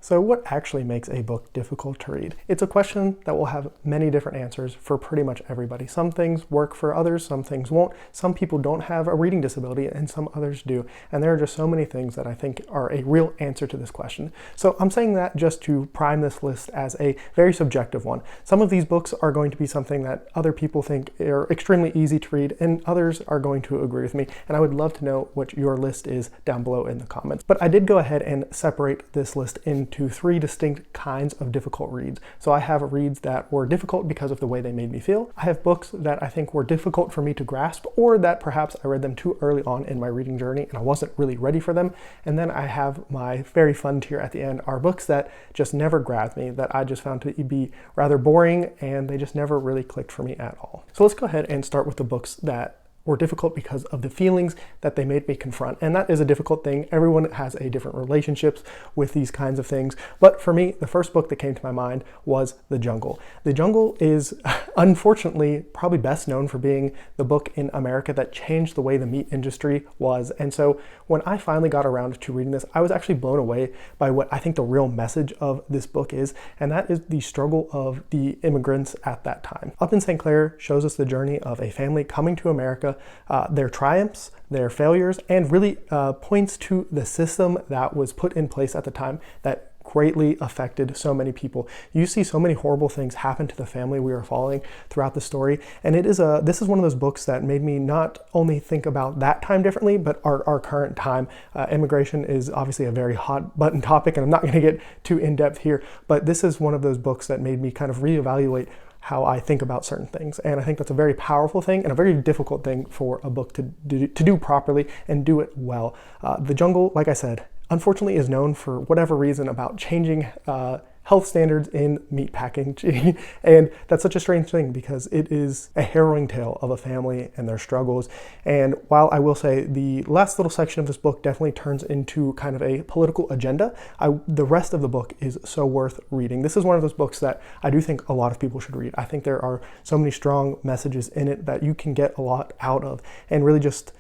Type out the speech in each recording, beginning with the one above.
So what actually makes a book difficult to read? It's a question that will have many different answers for pretty much everybody. Some things work for others, some things won't. Some people don't have a reading disability and some others do. And there are just so many things that I think are a real answer to this question. So I'm saying that just to prime this list as a very subjective one. Some of these books are going to be something that other people think are extremely easy to read and others are going to agree with me. And I would love to know what your list is down below in the comments. But I did go ahead and separate this list into three distinct kinds of difficult reads. So I have reads that were difficult because of the way they made me feel. I have books that I think were difficult for me to grasp, or that perhaps I read them too early on in my reading journey and I wasn't really ready for them. And then I have my very fun tier at the end are books that just never grabbed me, that I just found to be rather boring and they just never really clicked for me at all. So let's go ahead and start with the books that were difficult because of the feelings that they made me confront. And that is a difficult thing. Everyone has a different relationships with these kinds of things. But for me, the first book that came to my mind was The Jungle. The Jungle is unfortunately probably best known for being the book in America that changed the way the meat industry was. And so when I finally got around to reading this, I was actually blown away by what I think the real message of this book is. And that is the struggle of the immigrants at that time. Up in St. Clair shows us the journey of a family coming to America, their triumphs, their failures, and really points to the system that was put in place at the time that greatly affected so many people. You see so many horrible things happen to the family we are following throughout the story. And this is one of those books that made me not only think about that time differently, but our current time. Immigration is obviously a very hot button topic, and I'm not going to get too in-depth here, but this is one of those books that made me kind of reevaluate how I think about certain things. And I think that's a very powerful thing and a very difficult thing for a book to do properly and do it well. The Jungle, like I said, unfortunately is known for whatever reason about changing health standards in meat packaging. And that's such a strange thing because it is a harrowing tale of a family and their struggles. And while I will say the last little section of this book definitely turns into kind of a political agenda, the rest of the book is so worth reading. This is one of those books that I do think a lot of people should read. I think there are so many strong messages in it that you can get a lot out of and really just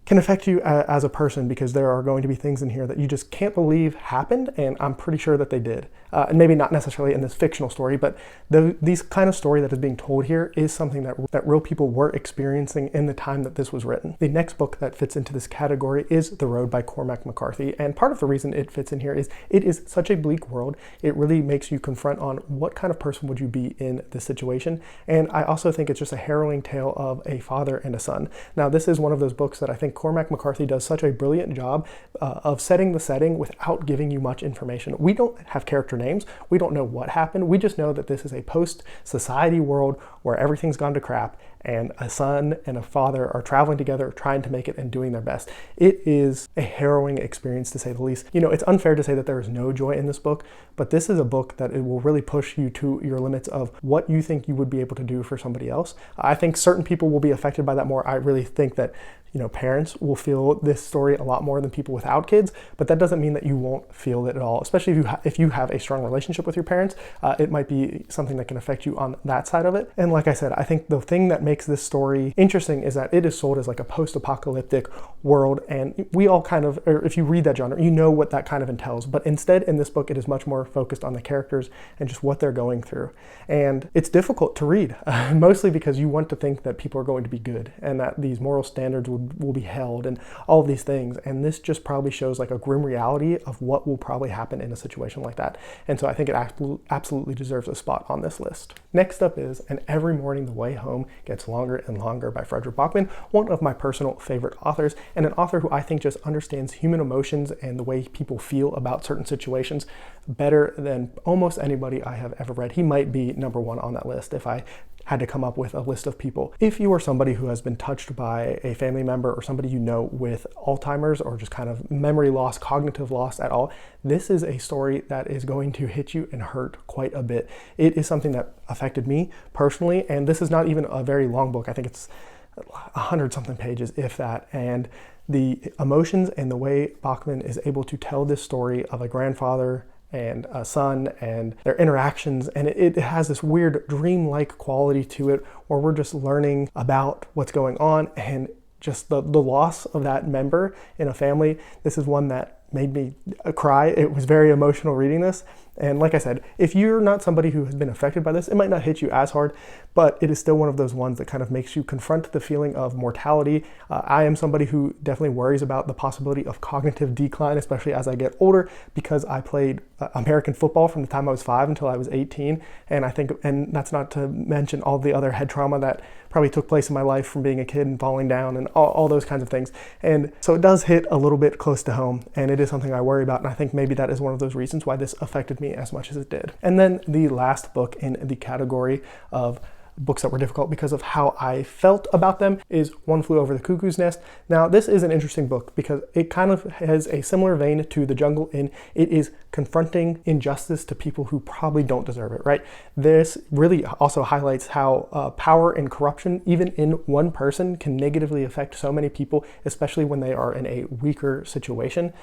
can affect you as a person, because there are going to be things in here that you just can't believe happened, and I'm pretty sure that they did. And maybe not necessarily in this fictional story, but these kind of story that is being told here is something that real people were experiencing in the time that this was written. The next book that fits into this category is The Road by Cormac McCarthy, and part of the reason it fits in here is it is such a bleak world. It really makes you confront on what kind of person would you be in this situation, and I also think it's just a harrowing tale of a father and a son. Now, this is one of those books that I think Cormac McCarthy does such a brilliant job of setting the setting without giving you much information. We don't have character names. We don't know what happened. We just know that this is a post-society world where everything's gone to crap and a son and a father are traveling together, trying to make it and doing their best. It is a harrowing experience, to say the least. You know, it's unfair to say that there is no joy in this book, but this is a book that it will really push you to your limits of what you think you would be able to do for somebody else. I think certain people will be affected by that more. I really think that, you know, parents will feel this story a lot more than people without kids, but that doesn't mean that you won't feel it at all. Especially if you have a strong relationship with your parents, it might be something that can affect you on that side of it. And like I said, I think the thing that makes this story interesting is that it is sold as like a post-apocalyptic world, and we all kind of, or if you read that genre, you know what that kind of entails. But instead, in this book, it is much more focused on the characters and just what they're going through. And it's difficult to read, mostly because you want to think that people are going to be good and that these moral standards will be held and all of these things. And this just probably shows like a grim reality of what will probably happen in a situation like that. And so I think it absolutely deserves a spot on this list. Next up is And Every Morning the Way Home Gets Longer and Longer by Fredrik Backman, one of my personal favorite authors, and an author who I think just understands human emotions and the way people feel about certain situations better than almost anybody I have ever read. He might be number one on that list if I had to come up with a list of people. If you are somebody who has been touched by a family member or somebody you know with Alzheimer's or just kind of memory loss, cognitive loss at all, this is a story that is going to hit you and hurt quite a bit. It is something that affected me personally, and this is not even a very long book. I think it's 100-something pages, if that. And the emotions and the way Backman is able to tell this story of a grandfather and a son and their interactions, and it has this weird dream-like quality to it where we're just learning about what's going on and just the loss of that member in a family. This is one that made me cry. It was very emotional reading this. And like I said, if you're not somebody who has been affected by this, it might not hit you as hard, but it is still one of those ones that kind of makes you confront the feeling of mortality. I am somebody who definitely worries about the possibility of cognitive decline, especially as I get older, because I played American football from the time I was 5 until I was 18. And that's not to mention all the other head trauma that probably took place in my life from being a kid and falling down and all those kinds of things. And so it does hit a little bit close to home, and it is something I worry about. And I think maybe that is one of those reasons why this affected me as much as it did. And then the last book in the category of books that were difficult because of how I felt about them is One Flew Over the Cuckoo's Nest. Now, this is an interesting book because it kind of has a similar vein to The Jungle in it is confronting injustice to people who probably don't deserve it, right? This really also highlights how power and corruption, even in one person, can negatively affect so many people, especially when they are in a weaker situation.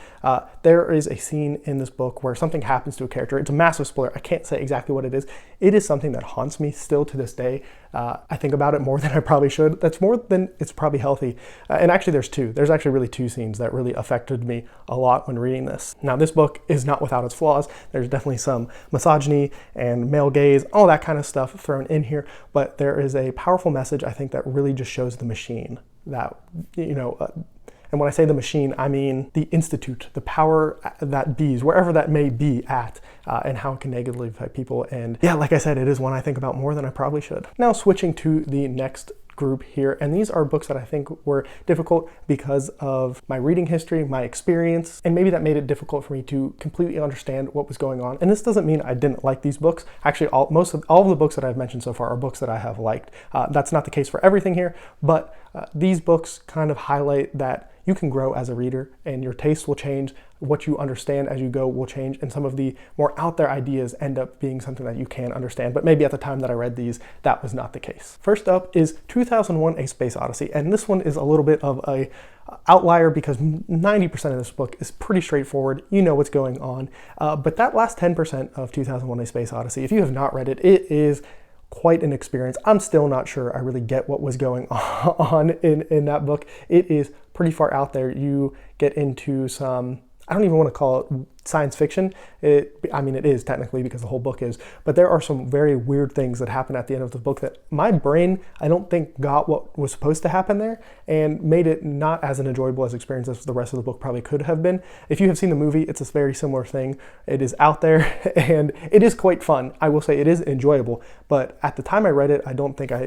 There is a scene in this book where something happens to a character. It's a massive spoiler. I can't say exactly what it is. It is something that haunts me still to this day. I think about it more than I probably should. That's more than it's probably healthy. And actually there's two. There's actually really two scenes that really affected me a lot when reading this. Now, this book is not without its flaws. There's definitely some misogyny and male gaze, all that kind of stuff thrown in here. But there is a powerful message, I think, that really just shows the machine that, and when I say the machine, I mean the institute, the power that bees, wherever that may be at, and how it can negatively affect people. And yeah, like I said, it is one I think about more than I probably should. Now, switching to the next group here, and these are books that I think were difficult because of my reading history, my experience, and maybe that made it difficult for me to completely understand what was going on. And this doesn't mean I didn't like these books. Actually, all of the books that I've mentioned so far are books that I have liked. That's not the case for everything here, but these books kind of highlight that you can grow as a reader and your tastes will change. What you understand as you go will change, and some of the more out there ideas end up being something that you can understand. But maybe at the time that I read these, that was not the case. First up is 2001: A Space Odyssey, and this one is a little bit of a outlier because 90% of this book is pretty straightforward. You know what's going on. But that last 10% of 2001: A Space Odyssey, if you have not read it, it is quite an experience. I'm still not sure I really get what was going on in that book. It is pretty far out there. You get into some, I don't even want to call it science fiction. It is technically because the whole book is, but there are some very weird things that happen at the end of the book that my brain, I don't think got what was supposed to happen there and made it not as an enjoyable as experience as the rest of the book probably could have been. If you have seen the movie, it's a very similar thing. It is out there and it is quite fun. I will say it is enjoyable, but at the time I read it, I don't think I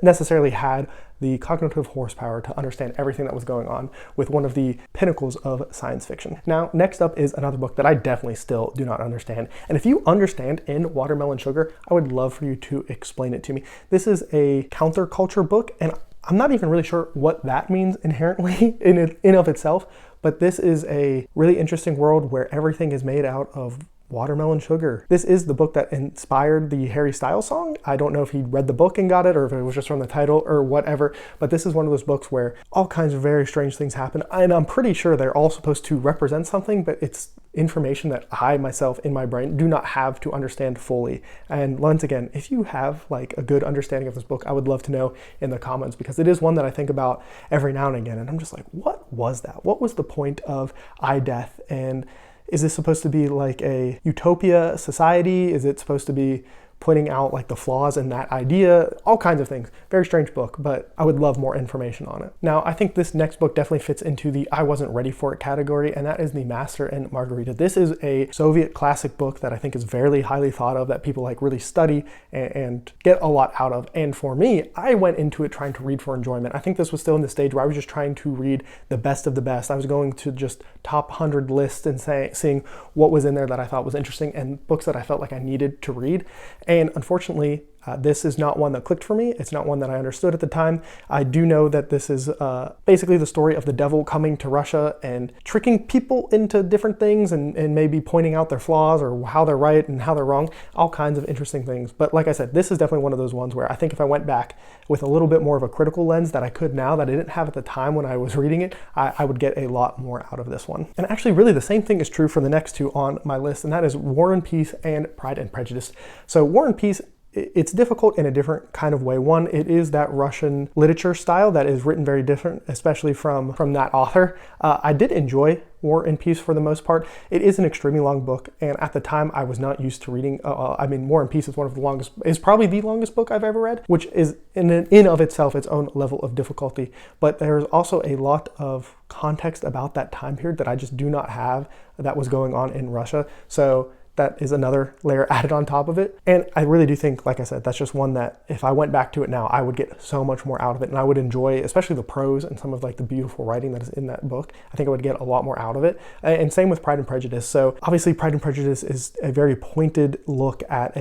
necessarily had the cognitive horsepower to understand everything that was going on with one of the pinnacles of science fiction. Now, next up is another book that I definitely still do not understand. And if you understand In Watermelon Sugar, I would love for you to explain it to me. This is a counterculture book, and I'm not even really sure what that means inherently in of itself, but this is a really interesting world where everything is made out of watermelon sugar. This is the book that inspired the Harry Styles song. I don't know if he read the book and got it or if it was just from the title or whatever, but this is one of those books where all kinds of very strange things happen. And I'm pretty sure they're all supposed to represent something, but it's information that I myself in my brain do not have to understand fully. And once again, if you have like a good understanding of this book, I would love to know in the comments, because it is one that I think about every now and again. And I'm just like, what was that? What was the point of iDeath? And is this supposed to be like a utopia society? Is it supposed to be pointing out like the flaws in that idea? All kinds of things. Very strange book, but I would love more information on it. Now, I think this next book definitely fits into the I wasn't ready for it category, and that is The Master and Margarita. This is a Soviet classic book that I think is very highly thought of, that people like really study and get a lot out of. And for me, I went into it trying to read for enjoyment. I think this was still in the stage where I was just trying to read the best of the best. I was going to just top 100 lists and seeing what was in there that I thought was interesting and books that I felt like I needed to read. And unfortunately, this is not one that clicked for me. It's not one that I understood at the time. I do know that this is basically the story of the devil coming to Russia and tricking people into different things and maybe pointing out their flaws or how they're right and how they're wrong, all kinds of interesting things. But like I said, this is definitely one of those ones where I think if I went back with a little bit more of a critical lens that I could now that I didn't have at the time when I was reading it, I would get a lot more out of this one. And actually, really the same thing is true for the next two on my list, and that is War and Peace and Pride and Prejudice. So War and Peace, it's difficult in a different kind of way. One, it is that Russian literature style that is written very different, especially from that author. I did enjoy War and Peace for the most part. It is an extremely long book, and at the time I was not used to reading. War and Peace is is probably the longest book I've ever read, which is in of itself its own level of difficulty. But there's also a lot of context about that time period that I just do not have that was going on in Russia. So that is another layer added on top of it. And I really do think, like I said, that's just one that if I went back to it now, I would get so much more out of it. And I would enjoy, especially the prose and some of like the beautiful writing that is in that book. I think I would get a lot more out of it. And same with Pride and Prejudice. So obviously Pride and Prejudice is a very pointed look at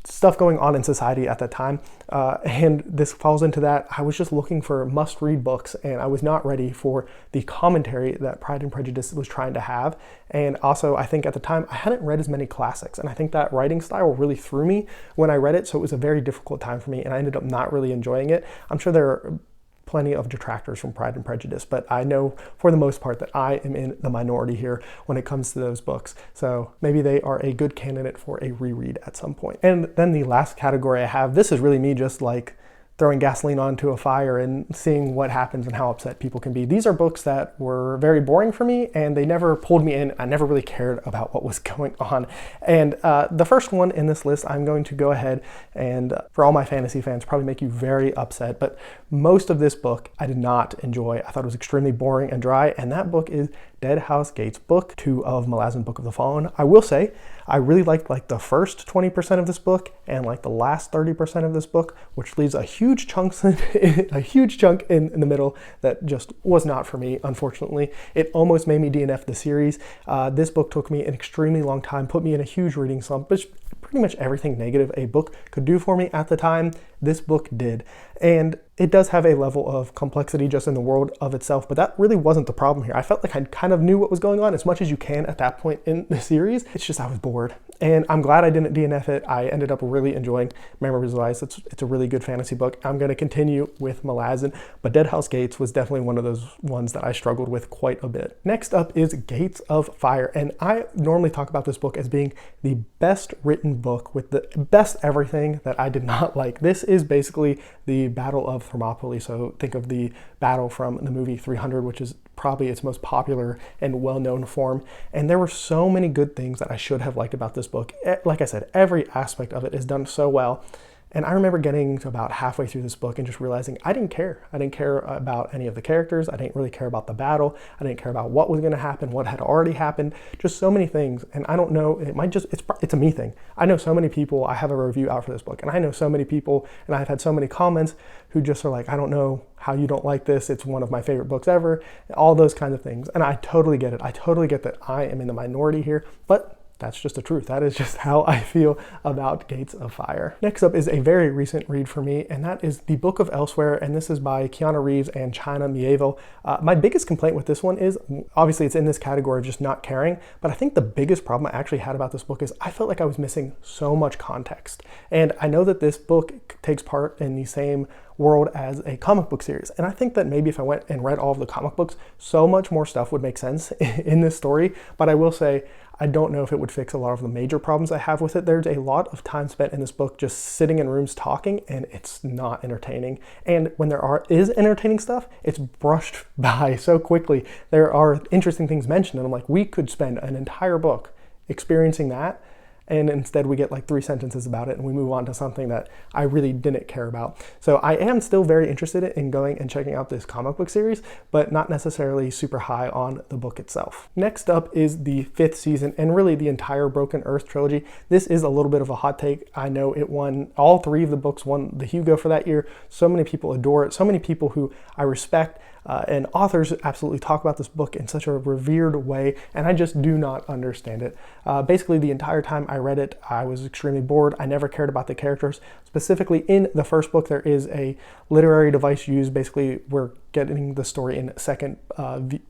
stuff going on in society at that time. And this falls into that. I was just looking for must-read books, and I was not ready for the commentary that Pride and Prejudice was trying to have. And also, I think at the time, I hadn't read as many classics, and I think that writing style really threw me when I read it, so it was a very difficult time for me, and I ended up not really enjoying it. I'm sure there are plenty of detractors from Pride and Prejudice, but I know for the most part that I am in the minority here when it comes to those books. So maybe they are a good candidate for a reread at some point. And then the last category I have, this is really me just like throwing gasoline onto a fire and seeing what happens and how upset people can be. These are books that were very boring for me, and they never pulled me in. I never really cared about what was going on. And the first one in this list, I'm going to go ahead and, for all my fantasy fans, probably make you very upset, but most of this book I did not enjoy. I thought it was extremely boring and dry, and that book is Deadhouse Gates, Book 2 of Malazan Book of the Fallen. I will say, I really liked like the first 20% of this book and like the last 30% of this book, which leaves a huge chunk in the middle that just was not for me, unfortunately. It almost made me DNF the series. This book took me an extremely long time, put me in a huge reading slump, which pretty much everything negative a book could do for me at the time, this book did. And it does have a level of complexity just in the world of itself, but that really wasn't the problem here. I felt like I kind of knew what was going on as much as you can at that point in the series. It's just I was bored. And I'm glad I didn't DNF it. I ended up really enjoying Memories Wise. It's a really good fantasy book. I'm going to continue with Malazan, but Deadhouse Gates was definitely one of those ones that I struggled with quite a bit. Next up is Gates of Fire, and I normally talk about this book as being the best written book with the best everything that I did not like. This is basically the Battle of Thermopylae, so think of the battle from the movie 300, which is probably its most popular and well-known form. And there were so many good things that I should have liked about this book. Like I said, every aspect of it is done so well. And I remember getting to about halfway through this book and just realizing I didn't care. I didn't care about any of the characters. I didn't really care about the battle. I didn't care about what was going to happen, what had already happened, just so many things. And I don't know, it's a me thing. I know so many people, I have a review out for this book, and I know so many people, and I've had so many comments who just are like, I don't know how you don't like this. It's one of my favorite books ever, all those kinds of things. And I totally get it. I totally get that I am in the minority here, but that's just the truth. That is just how I feel about Gates of Fire. Next up is a very recent read for me, and that is The Book of Elsewhere, and this is by Keanu Reeves and China Miéville. My biggest complaint with this one is, obviously it's in this category of just not caring, but I think the biggest problem I actually had about this book is I felt like I was missing so much context. And I know that this book takes part in the same world as a comic book series. And I think that maybe if I went and read all of the comic books, so much more stuff would make sense in this story. But I will say, I don't know if it would fix a lot of the major problems I have with it. There's a lot of time spent in this book just sitting in rooms talking, and it's not entertaining. And when there is entertaining stuff, it's brushed by so quickly. There are interesting things mentioned, and I'm like, we could spend an entire book experiencing that, and instead we get like 3 sentences about it and we move on to something that I really didn't care about. So I am still very interested in going and checking out this comic book series, but not necessarily super high on the book itself. Next up is the 5th season and really the entire Broken Earth trilogy. This is a little bit of a hot take. I know it won, all 3 of the books won the Hugo for that year. So many people adore it. So many people who I respect and authors absolutely talk about this book in such a revered way, and I just do not understand it. Basically, the entire time I read it, I was extremely bored. I never cared about the characters. Specifically, in the first book, there is a literary device used. Basically, we're getting the story in second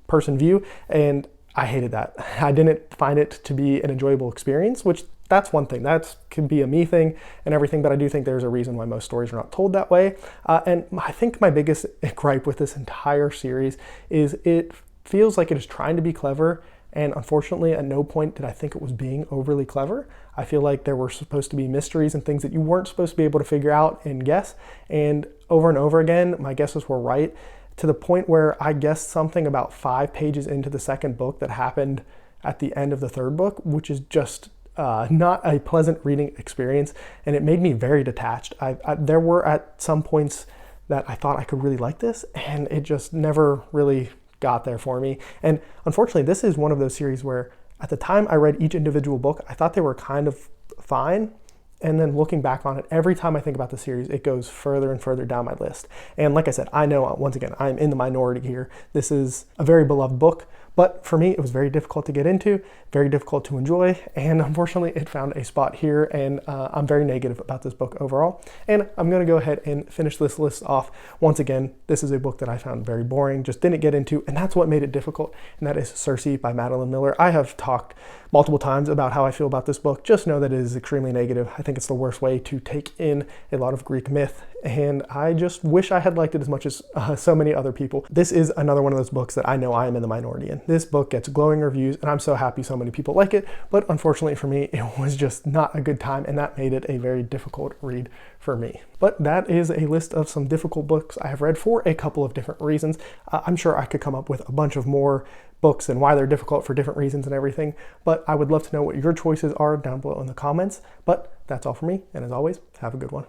person view, and I hated that. I didn't find it to be an enjoyable experience, which that's one thing. That can be a me thing and everything, but I do think there's a reason why most stories are not told that way. And I think my biggest gripe with this entire series is it feels like it is trying to be clever, and unfortunately at no point did I think it was being overly clever. I feel like there were supposed to be mysteries and things that you weren't supposed to be able to figure out and guess, and over again, my guesses were right. to the point where I guessed something about 5 pages into the second book that happened at the end of the third book, which is just not a pleasant reading experience, and it made me very detached. There were at some points that I thought I could really like this, and it just never really got there for me. And unfortunately, this is one of those series where at the time I read each individual book, I thought they were kind of fine. And then looking back on it, every time I think about the series, it goes further and further down my list. And like I said, I know, once again, I'm in the minority here. This is a very beloved book, but for me, it was very difficult to get into, very difficult to enjoy, and unfortunately, it found a spot here, and I'm very negative about this book overall. And I'm gonna go ahead and finish this list off. Once again, this is a book that I found very boring, just didn't get into, and that's what made it difficult, and that is Circe by Madeline Miller. I have talked multiple times about how I feel about this book. Just know that it is extremely negative. I think it's the worst way to take in a lot of Greek myth, and I just wish I had liked it as much as so many other people. This is another one of those books that I know I am in the minority in. This book gets glowing reviews, and I'm so happy so many people like it, but unfortunately for me, it was just not a good time, and that made it a very difficult read for me. But that is a list of some difficult books I have read for a couple of different reasons. I'm sure I could come up with a bunch of more books and why they're difficult for different reasons and everything, but I would love to know what your choices are down below in the comments. But that's all for me, and as always, have a good one.